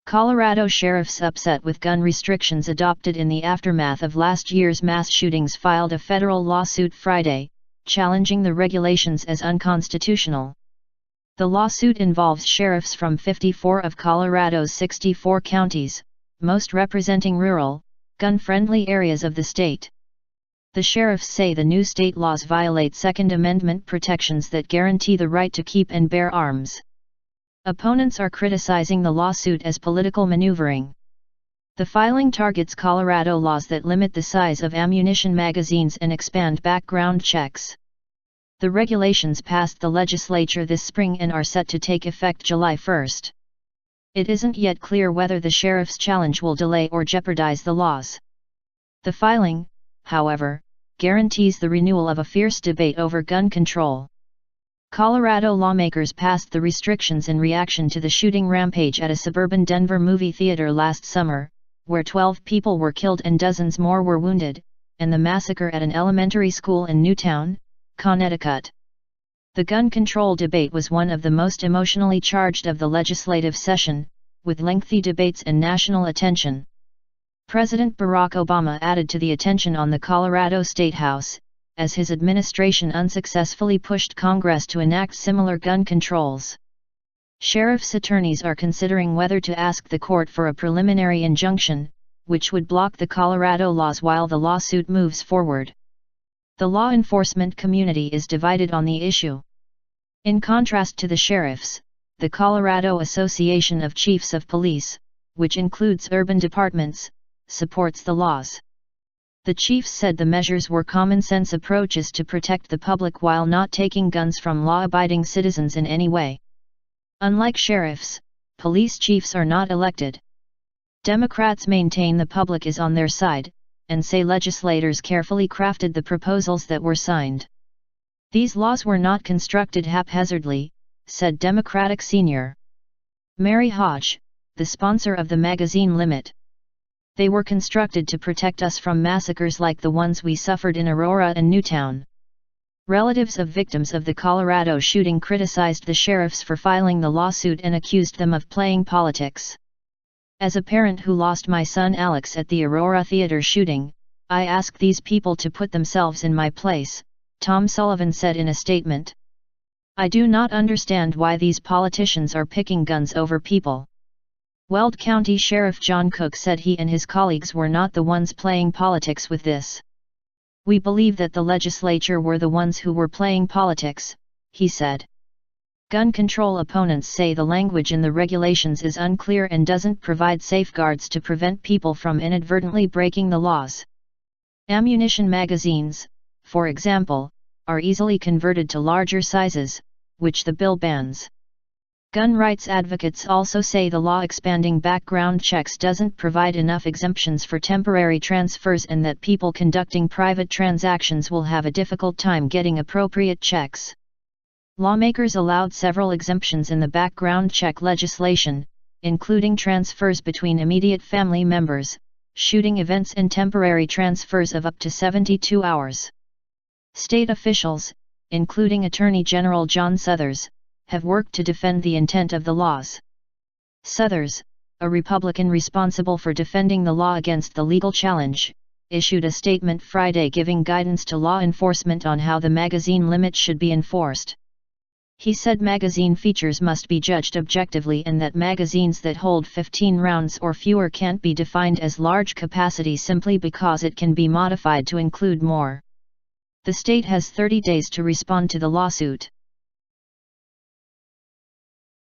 Colorado sheriffs upset with gun restrictions adopted in the aftermath of last year's mass shootings filed a federal lawsuit Friday, challenging the regulations as unconstitutional. The lawsuit involves sheriffs from 54 of Colorado's 64 counties, most representing rural, gun-friendly areas of the state. The sheriffs say the new state laws violate Second Amendment protections that guarantee the right to keep and bear arms. Opponents are criticizing the lawsuit as political maneuvering. The filing targets Colorado laws that limit the size of ammunition magazines and expand background checks. The regulations passed the legislature this spring and are set to take effect July 1. It isn't yet clear whether the sheriff's challenge will delay or jeopardize the laws. The filing, however, guarantees the renewal of a fierce debate over gun control. Colorado lawmakers passed the restrictions in reaction to the shooting rampage at a suburban Denver movie theater last summer, where 12 people were killed and dozens more were wounded, and the massacre at an elementary school in Newtown, Connecticut. The gun control debate was one of the most emotionally charged of the legislative session, with lengthy debates and national attention. President Barack Obama added to the attention on the Colorado State House, as his administration unsuccessfully pushed Congress to enact similar gun controls. Sheriff's attorneys are considering whether to ask the court for a preliminary injunction, which would block the Colorado laws while the lawsuit moves forward. The law enforcement community is divided on the issue. In contrast to the sheriffs, the Colorado Association of Chiefs of Police, which includes urban departments, supports the laws. The chiefs said the measures were common-sense approaches to protect the public while not taking guns from law-abiding citizens in any way. Unlike sheriffs, police chiefs are not elected. Democrats maintain the public is on their side, and say legislators carefully crafted the proposals that were signed. These laws were not constructed haphazardly, said Democratic Senior Mary Hodge, the sponsor of the magazine limit. They were constructed to protect us from massacres like the ones we suffered in Aurora and Newtown. Relatives of victims of the Colorado shooting criticized the sheriffs for filing the lawsuit and accused them of playing politics. As a parent who lost my son Alex at the Aurora Theater shooting, I ask these people to put themselves in my place, Tom Sullivan said in a statement. I do not understand why these politicians are picking guns over people. Weld County Sheriff John Cook said he and his colleagues were not the ones playing politics with this. We believe that the legislature were the ones who were playing politics, he said. Gun control opponents say the language in the regulations is unclear and doesn't provide safeguards to prevent people from inadvertently breaking the laws. Ammunition magazines, for example, are easily converted to larger sizes, which the bill bans. Gun rights advocates also say the law expanding background checks doesn't provide enough exemptions for temporary transfers and that people conducting private transactions will have a difficult time getting appropriate checks. Lawmakers allowed several exemptions in the background check legislation, including transfers between immediate family members, shooting events and temporary transfers of up to 72 hours. State officials, including Attorney General John Suthers, have worked to defend the intent of the laws. Suthers, a Republican responsible for defending the law against the legal challenge, issued a statement Friday giving guidance to law enforcement on how the magazine limit should be enforced. He said magazine features must be judged objectively and that magazines that hold 15 rounds or fewer can't be defined as large capacity simply because it can be modified to include more. The state has 30 days to respond to the lawsuit.